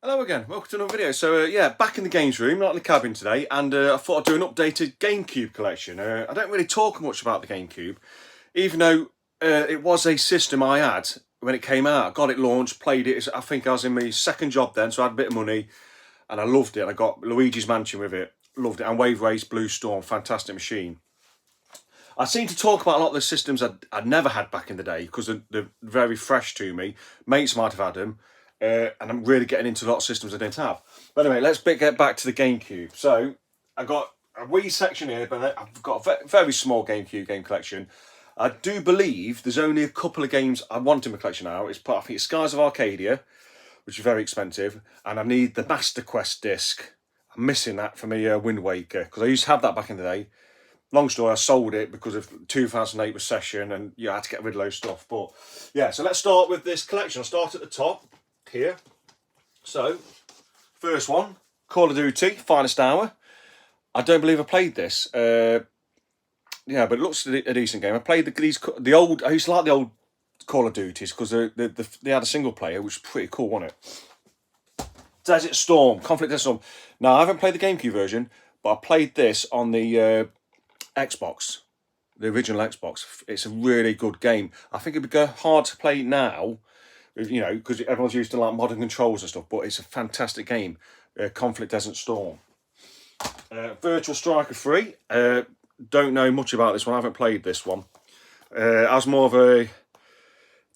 Hello again, welcome to another video. So yeah, back in the games room, not in the cabin today, and I thought I'd do an updated GameCube collection. I don't really talk much about the GameCube, even though it was a system I had when it came out. I got it launched, played it. I think I was in my second job then, so I had a bit of money, and I loved it. I got Luigi's Mansion with it, loved it, and Wave Race, Blue Storm, fantastic machine. I seem to talk about a lot of the systems I'd never had back in the day because they're very fresh to me. Mates might have had them. And I'm really getting into a lot of systems I didn't have. But anyway, let's get back to the GameCube. So I got a wee section here, but I've got a very small GameCube game collection. I do believe there's only a couple of games I want in my collection now. I think it's Skies of Arcadia, which is very expensive, and I need the Master Quest disc. I'm missing that for my Wind Waker because I used to have that back in the day. Long story, I sold it because of 2008 recession, and yeah, I had to get rid of those stuff. But yeah, so let's start with this collection. I'll start at the top here. So, first one, Call of Duty, Finest Hour. I don't believe I played this. Yeah, but it looks a decent game. I played the old. I used to like the old Call of Duties because they had a single player, which was pretty cool, wasn't it? Desert Storm, Conflict Desert Storm. Now, I haven't played the GameCube version, but I played this on the Xbox, the original Xbox. It's a really good game. I think it'd be hard to play now, you know, because everyone's used to like modern controls and stuff, but it's a fantastic game. Conflict Desert Storm. Virtual Striker 3. Don't know much about this one. I haven't played this one. I was more of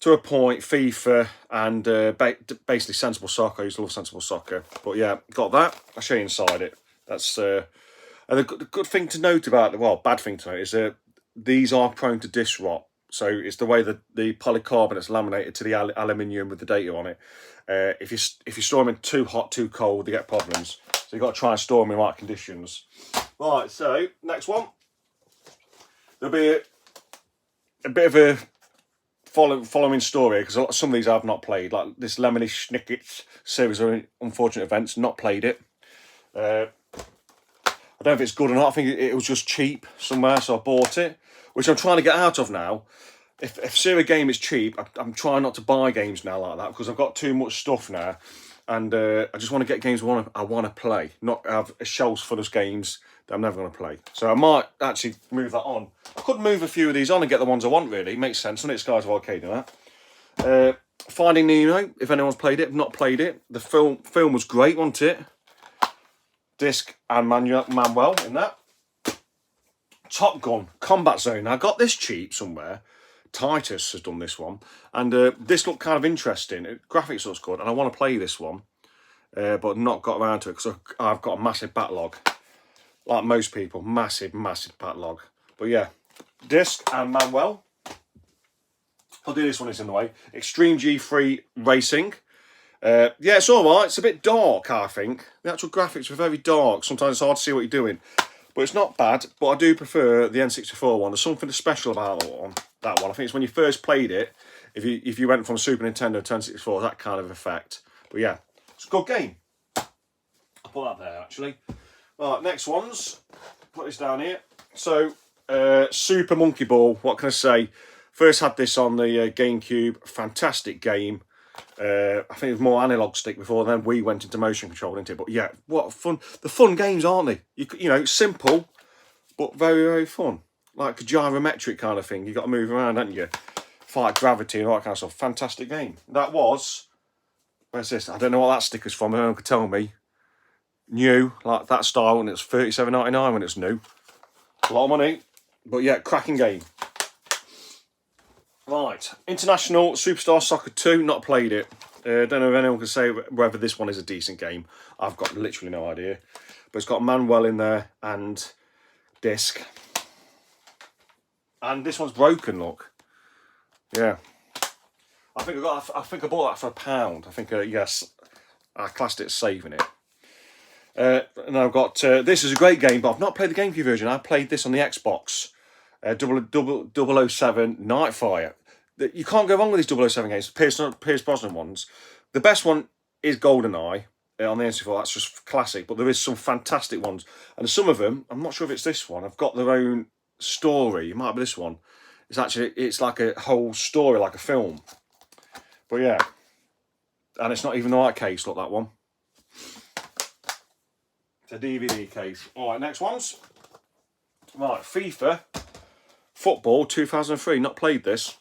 to a point, FIFA and basically Sensible Soccer. I used to love Sensible Soccer. But yeah, got that. I'll show you inside it. That's and the good thing to note about bad thing to note is that these are prone to disc rot. So it's the way that the polycarbonate's laminated to the aluminium with the data on it. If you store them in too hot, too cold, they get problems. So you've got to try and store them in right conditions. Right, so next one. There'll be a bit of a following story because some of these I've not played. Like this Lemony Snicket's series of unfortunate events, not played it. I don't know if it's good or not. I think it was just cheap somewhere, so I bought it, which I'm trying to get out of now. If Siri game is cheap, I'm trying not to buy games now like that because I've got too much stuff now, and I just want to get games I want to play, not have a shelves full of games that I'm never going to play. So I might actually move that on. I could move a few of these on and get the ones I want, really. Makes sense, doesn't it? Skies of Arcadia, that. Finding Nemo, if anyone's played it, not played it. The film was great, wasn't it? Disc and Manuel in that. Top Gun, Combat Zone. Now, I got this cheap somewhere. Titus has done this one. And this looked kind of interesting. Graphics looks good. And I want to play this one. But not got around to it because I've got a massive backlog. Like most people. Massive, massive backlog. But yeah. Disc and Manuel. I'll do this one, it's in the way. Extreme G3 Racing. Yeah, it's alright. It's a bit dark, I think. The actual graphics are very dark. Sometimes it's hard to see what you're doing. But it's not bad. But I do prefer the N64 one. There's something special about that one. I think it's when you first played it, if you went from Super Nintendo to N64, that kind of effect. But yeah, it's a good game. I'll put that there, actually. Right, next ones. Put this down here. So, Super Monkey Ball. What can I say? First had this on the GameCube. Fantastic game. I think it was more analog stick before then we went into motion control, didn't it? But yeah, what fun. The fun games, aren't they? You know, simple, but very, very fun. Like a gyrometric kind of thing. You got to move around, haven't you? Fight gravity and all that kind of stuff. Fantastic game. That was, where's this? I don't know what that sticker's from. Anyone could tell me. New, like that style, and it's $37.99 when it's new. A lot of money. But yeah, cracking game. Right, International Superstar Soccer 2, not played it. Don't know if anyone can say whether this one is a decent game. I've got literally no idea. But it's got Manuel in there and disc. And this one's broken, look. Yeah. I think I bought that for £1. I think, yes, I classed it as saving it. And I've got, this is a great game, but I've not played the GameCube version. I played this on the Xbox. 007 Nightfire. You can't go wrong with these 007 games, Pierce Brosnan ones. The best one is GoldenEye on the N64. That's just classic, but there is some fantastic ones. And some of them, I'm not sure if it's this one, have got their own story. It might be this one. It's like a whole story, like a film. But yeah. And it's not even the right case, look, that one. It's a DVD case. All right, next ones. Right, FIFA Football 2003. Not played this.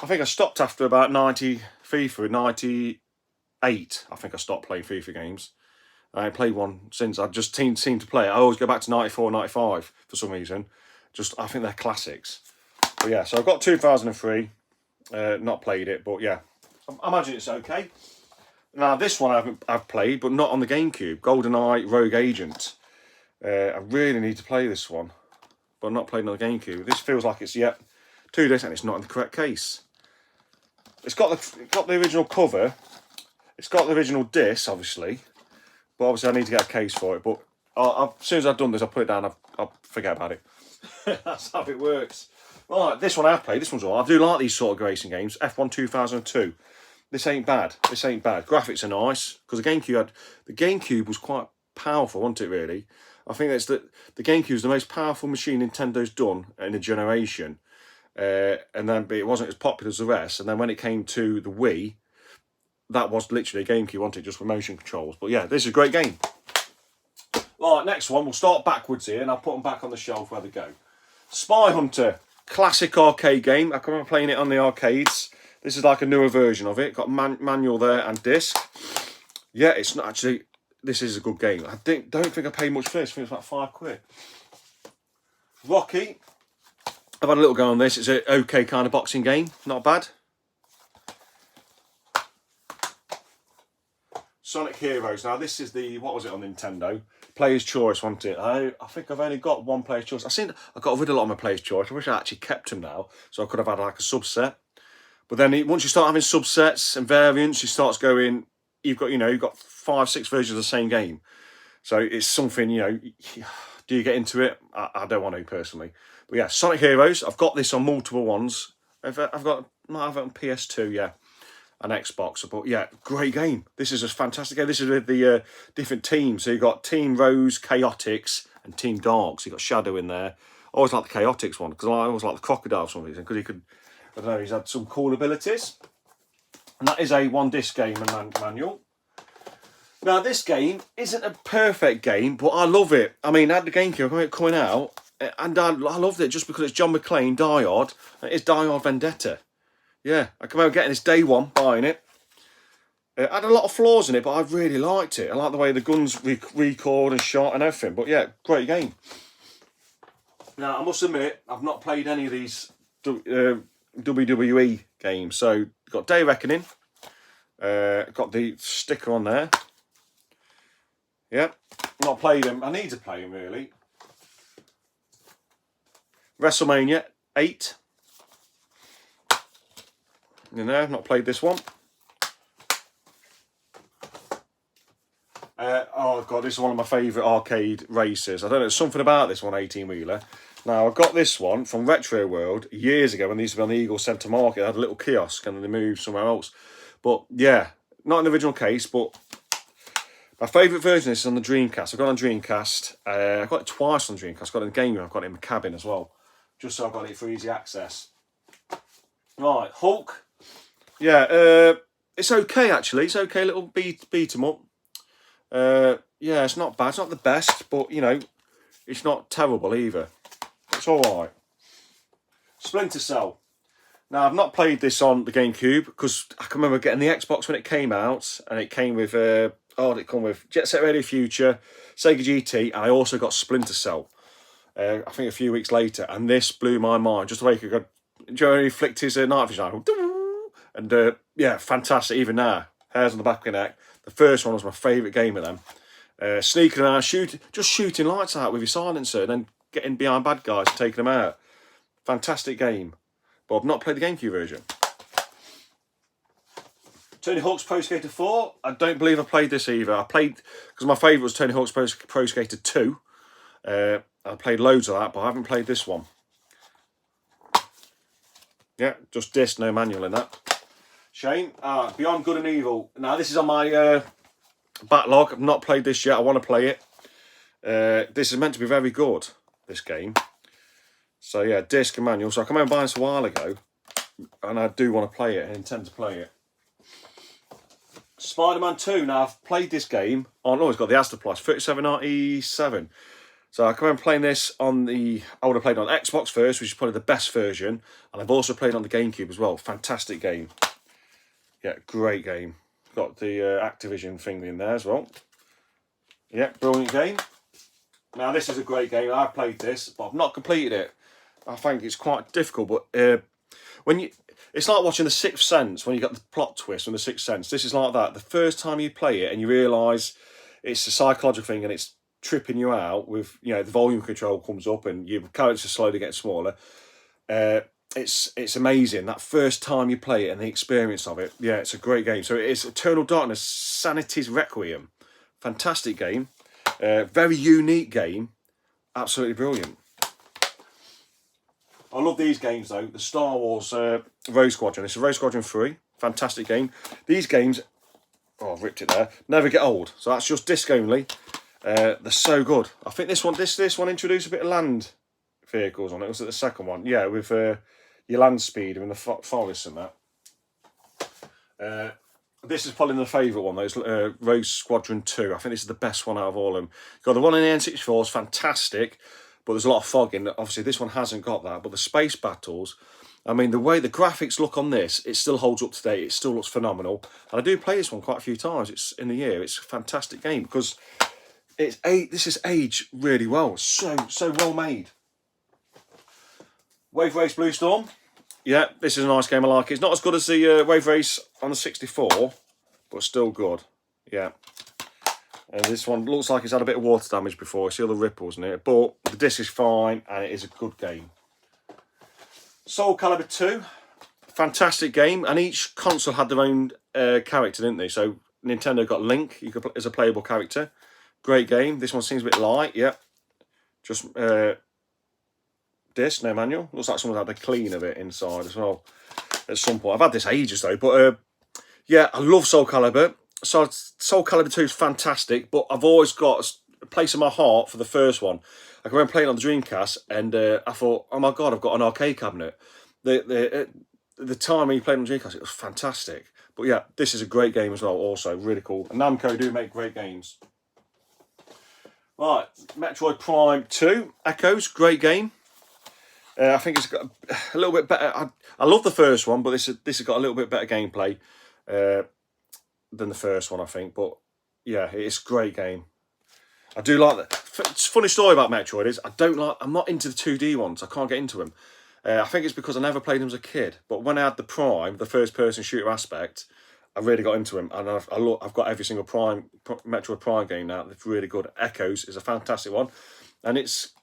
I think I stopped after about 90 FIFA, 98. I think I stopped playing FIFA games. I ain't played one since. I just seem to play it. I always go back to 94, 95 for some reason. I think they're classics. But yeah, so I've got 2003. Not played it, but yeah, I imagine it's okay. Now this one I've played, but not on the GameCube. GoldenEye Rogue Agent. I really need to play this one, but not played on the GameCube. This feels like it's 2 discs and it's not in the correct case. It's got the original cover. It's got the original disc, obviously, but obviously I need to get a case for it. But as soon as I've done this, I'll put it down. I'll forget about it. That's how it works. Right, this one I've played. This one's all right. I do like these sort of racing games. F1 2002. This ain't bad. This ain't bad. Graphics are nice because the GameCube was quite powerful, wasn't it? Really, I think that's the GameCube is the most powerful machine Nintendo's done in a generation. And then but it wasn't as popular as the rest. And then when it came to the Wii, that was literally a GameCube, wasn't it? Just for motion controls. But yeah, this is a great game. Right, next one. We'll start backwards here, and I'll put them back on the shelf where they go. Spy Hunter, classic arcade game. I remember playing it on the arcades. This is like a newer version of it. Got manual there and disc. Yeah, it's not actually. This is a good game. I don't think I paid much for this. I think it's about £5. Rocky. I've had a little go on this. It's an okay kind of boxing game. Not bad. Sonic Heroes. Now this is what was it on Nintendo? Player's Choice, wasn't it? I think I've only got one Player's Choice. I got rid of a lot of my Player's Choice. I wish I actually kept them now, so I could have had like a subset. But then once you start having subsets and variants, you start going. You've got 5, 6 versions of the same game. So it's something, do you get into it? I don't want to personally. But yeah, Sonic Heroes. I've got this on multiple ones. Might have it on PS2, yeah, and Xbox. But yeah, great game. This is a fantastic game. This is with the different teams. So you've got Team Rose, Chaotix, and Team Dark. So you've got Shadow in there. I always like the Chaotix one because I always like the Crocodile for some reason because he could, I don't know, he's had some cool abilities. And that is a 1-disc game and manual. Now, this game isn't a perfect game, but I love it. I mean, I had the GameCube, I remember it coming out, and I loved it just because it's John McClane, Die Hard, and it's Die Hard Vendetta. Yeah, I can remember getting this day one, buying it. It had a lot of flaws in it, but I really liked it. I like the way the guns record and shot and everything. But yeah, great game. Now, I must admit, I've not played any of these WWE games. So, got Day Reckoning. Got the sticker on there. Yeah, not played them. I need to play them, really. WrestleMania 8. I've not played this one. Oh god, this is one of my favourite arcade races. I don't know, there's something about this one 18-wheeler. Now, I got this one from Retro World years ago when they used to be on the Eagle Centre Market. They had a little kiosk and then they moved somewhere else. But yeah, not in the original case, but my favourite version is on the Dreamcast. I've got it on Dreamcast. I've got it twice on Dreamcast. I've got it in the game room. I've got it in my cabin as well. Just so I've got it for easy access. Right, Hulk. Yeah, it's okay actually. It's okay, little beat 'em up. Yeah, it's not bad. It's not the best, but it's not terrible either. It's all right. Splinter Cell. Now, I've not played this on the GameCube because I can remember getting the Xbox when it came out, and it came with it come with Jet Set Radio Future, Sega GT, and I also got Splinter Cell. I think a few weeks later, and this blew my mind. Just the way he could go, Joey flicked his night vision, and yeah, fantastic. Even now, hairs on the back of the neck. The first one was my favourite game of them. Sneaking around, shooting lights out with your silencer, and then getting behind bad guys and taking them out. Fantastic game. But I've not played the GameCube version. Tony Hawk's Pro Skater 4. I don't believe I played this either. I played, because my favourite was Tony Hawk's Pro Skater 2. I played loads of that, but I haven't played this one. Yeah, just disc, no manual in that. Shane, Beyond Good and Evil. Now, this is on my backlog. I've not played this yet. I want to play it. This is meant to be very good, this game. So, yeah, disc and manual. So, I can remember buying this a while ago. And I do want to play it. I intend to play it. Spider-Man 2. Now, I've played this game on, oh, it's got the Asda Plus, 37.97. So I come and playing this on the, I would have played on Xbox first, which is probably the best version. And I've also played on the GameCube as well. Fantastic game. Yeah, great game. Got the Activision thing in there as well. Yeah, brilliant game. Now, this is a great game. I've played this, but I've not completed it. I think it's quite difficult, but when you, it's like watching The Sixth Sense when you got the plot twist from The Sixth Sense. This is like that. The first time you play it and you realise it's a psychological thing and it's tripping you out with, you know, the volume control comes up and your characters slowly get smaller. It's amazing. That first time you play it and the experience of it. Yeah, it's a great game. So it is Eternal Darkness, Sanity's Requiem. Fantastic game. Very unique game. Absolutely brilliant. I love these games though. The Star Wars Rogue Squadron. It's a Rogue Squadron 3. Fantastic game. These games, oh, I've ripped it there, never get old. So that's just disc only. They're so good. I think this one introduced a bit of land vehicles on it. Was it the second one? Yeah, with your land speeder in the forest and that. This is probably my favourite one, those Rogue Squadron 2. I think this is the best one out of all of them. Got the one in the N64 is fantastic, but there's a lot of fog in it. Obviously, this one hasn't got that. But the space battles, I mean, the way the graphics look on this, it still holds up to date. It still looks phenomenal. And I do play this one quite a few times. It's in the year. It's a fantastic game because this is aged really well. So well made. Wave Race Blue Storm. Yeah, this is a nice game. I like it. It's not as good as the Wave Race on the 64, but still good. Yeah. And this one looks like it's had a bit of water damage before. I see all the ripples in it, but the disc is fine and it is a good game. Soul Calibur 2, fantastic game, and each console had their own character, didn't they? So Nintendo got Link as a playable character. Great game. This one seems a bit light. Yeah. Just disc, no manual. Looks like someone's had a clean of it inside as well at some point. I've had this ages though, but yeah, I love Soul Calibur. So Soul Calibur 2 is fantastic, but I've always got a place in my heart for the first one. I remember playing on the Dreamcast, and I thought, oh my god, I've got an arcade cabinet. The time when you played on the Dreamcast, it was fantastic. But yeah, this is a great game as well. Also, really cool. And Namco do make great games. Right, Metroid Prime 2 Echoes, great game. I think it's got a little bit better. I love the first one, but this has got a little bit better gameplay than the first one, I think. But yeah, it's a great game. I do like that. Funny story about Metroid is I'm not into the 2D ones. I can't get into them. I think it's because I never played them as a kid. But when I had the Prime, the first-person shooter aspect, I really got into them, and I've got every single Metroid Prime game now. It's really good. Echoes is a fantastic one, and it's,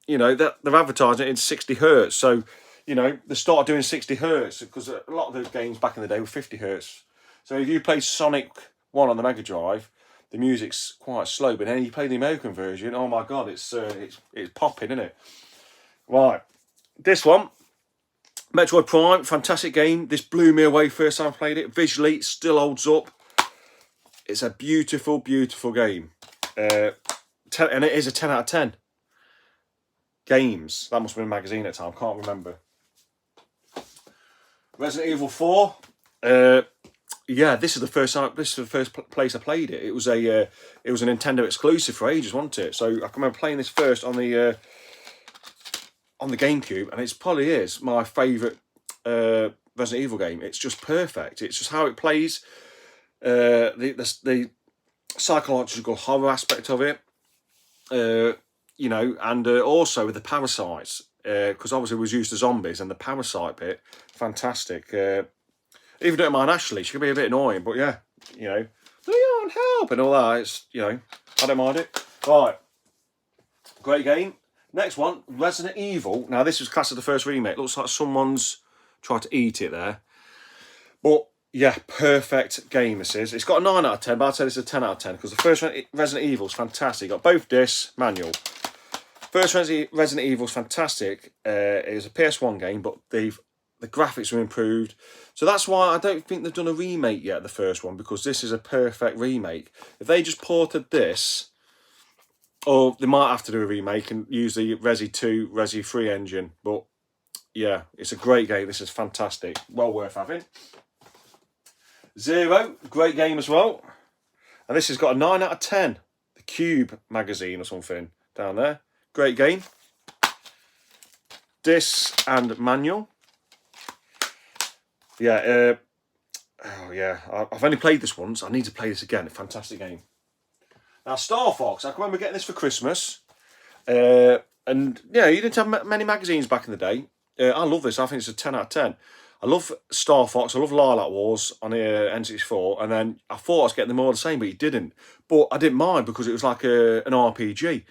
you know, they're advertising it in 60 hertz. So, you know, they started doing 60 hertz because a lot of those games back in the day were 50 hertz. So if you play Sonic 1 on the Mega Drive, the music's quite slow, but then you play the American version, oh my god, it's popping, isn't it? Right, this one, Metroid Prime, fantastic game. This blew me away first time I played it. Visually, it still holds up. It's a beautiful, beautiful game. And it is a 10 out of 10. Games. That must have been a magazine at the time, can't remember. Resident Evil 4. Yeah, this is the first place I played it. It was a Nintendo exclusive for ages, wasn't it? So I can remember playing this first on the GameCube, and it probably is my favourite Resident Evil game. It's just perfect. It's just how it plays, the psychological horror aspect of it, you know, and also with the parasites, because obviously it was used to zombies, and the parasite bit, fantastic. Even don't mind Ashley, she can be a bit annoying, but yeah, you know, Leon, help, and all that. It's, you know, I don't mind it. Right, great game. Next one, Resident Evil. Now, this was classed as the first remake. Looks like someone's tried to eat it there. But, yeah, perfect game this is. It's got a 9 out of 10, but I'd say this is a 10 out of 10, because the first Resident Evil is fantastic. Got both discs, manual. First Resident Evil is fantastic. It was a PS1 game, but the graphics were improved. So that's why I don't think they've done a remake yet, the first one, because this is a perfect remake. If they just ported this, or they might have to do a remake and use the Resi 2, Resi 3 engine. But yeah, it's a great game. This is fantastic. Well worth having. Zero, great game as well. And this has got a 9 out of 10. The Cube magazine or something down there. Great game. Disc and manual. Yeah, oh yeah, I've only played this once. I need to play this again. Fantastic game. Now, Star Fox, I can remember getting this for Christmas. And yeah, you didn't have many magazines back in the day. I love this. I think it's a 10 out of 10. I love Star Fox. I love Lilac Wars on the N64. And then I thought I was getting them all the same, but you didn't. But I didn't mind because it was like an RPG.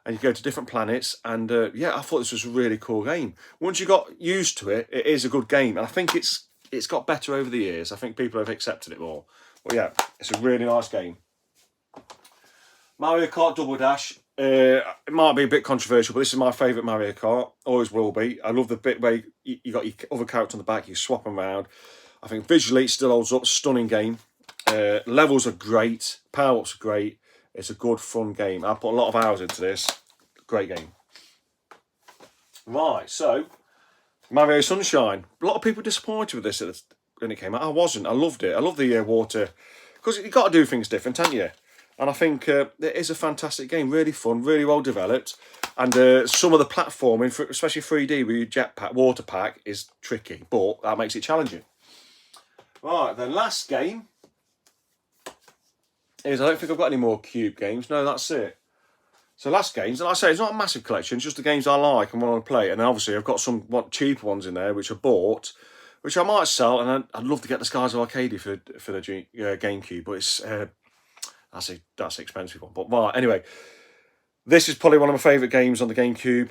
And you go to different planets. And yeah, I thought this was a really cool game. Once you got used to it, it is a good game. And I think it's got better over the years. I think people have accepted it more. But yeah, it's a really nice game. Mario Kart Double Dash. It might be a bit controversial, but this is my favourite Mario Kart. Always will be. I love the bit where you got your other character on the back, you swap them around. I think visually it still holds up. Stunning game. Levels are great. Power-ups are great. It's a good, fun game. I put a lot of hours into this. Great game. Right, so Mario Sunshine. A lot of people were disappointed with this when it came out. I wasn't. I loved it. I love the water. Because you've got to do things different, haven't you? And I think it is a fantastic game, really fun, really well developed. And some of the platforming, especially 3D with your jetpack, water pack, is tricky, but that makes it challenging. Right, the last game is, I don't think I've got any more Cube games. No, that's it. So last games, like I say, it's not a massive collection, it's just the games I like and want to play. And obviously I've got some cheaper ones in there, which I bought, which I might sell. And I'd love to get the Skies of Arcadia for the GameCube, but it's... that's an expensive one. But well, anyway, this is probably one of my favourite games on the GameCube.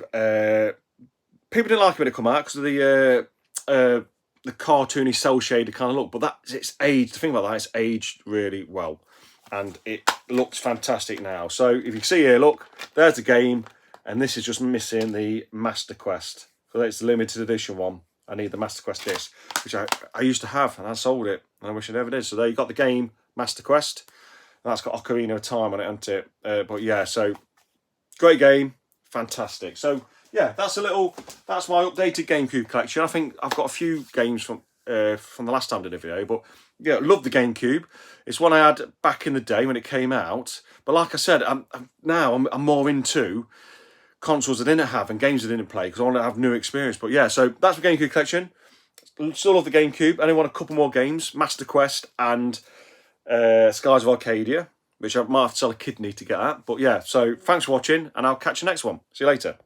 People didn't like it when it came out because of the cartoony cell shaded kind of look, but it's aged. The thing about that, it's aged really well, and it looks fantastic now. So if you can see here, look, there's the game, and this is just missing the Master Quest. So that's the limited edition one. I need the Master Quest disc, which I used to have, and I sold it, and I wish I never did. So there you got the game Master Quest. That's got Ocarina of Time on it, hasn't it? But yeah, so great game, fantastic. So yeah, that's my updated GameCube collection. I think I've got a few games from the last time I did a video, but yeah, love the GameCube. It's one I had back in the day when it came out. But like I said, I'm more into consoles I didn't have and games I didn't play because I want to have new experience. But yeah, so that's my GameCube collection. Still love the GameCube. I only want a couple more games, Master Quest and Skies of Arcadia, which I might have to sell a kidney to get at. But yeah, so thanks for watching, and I'll catch you next one. See you later.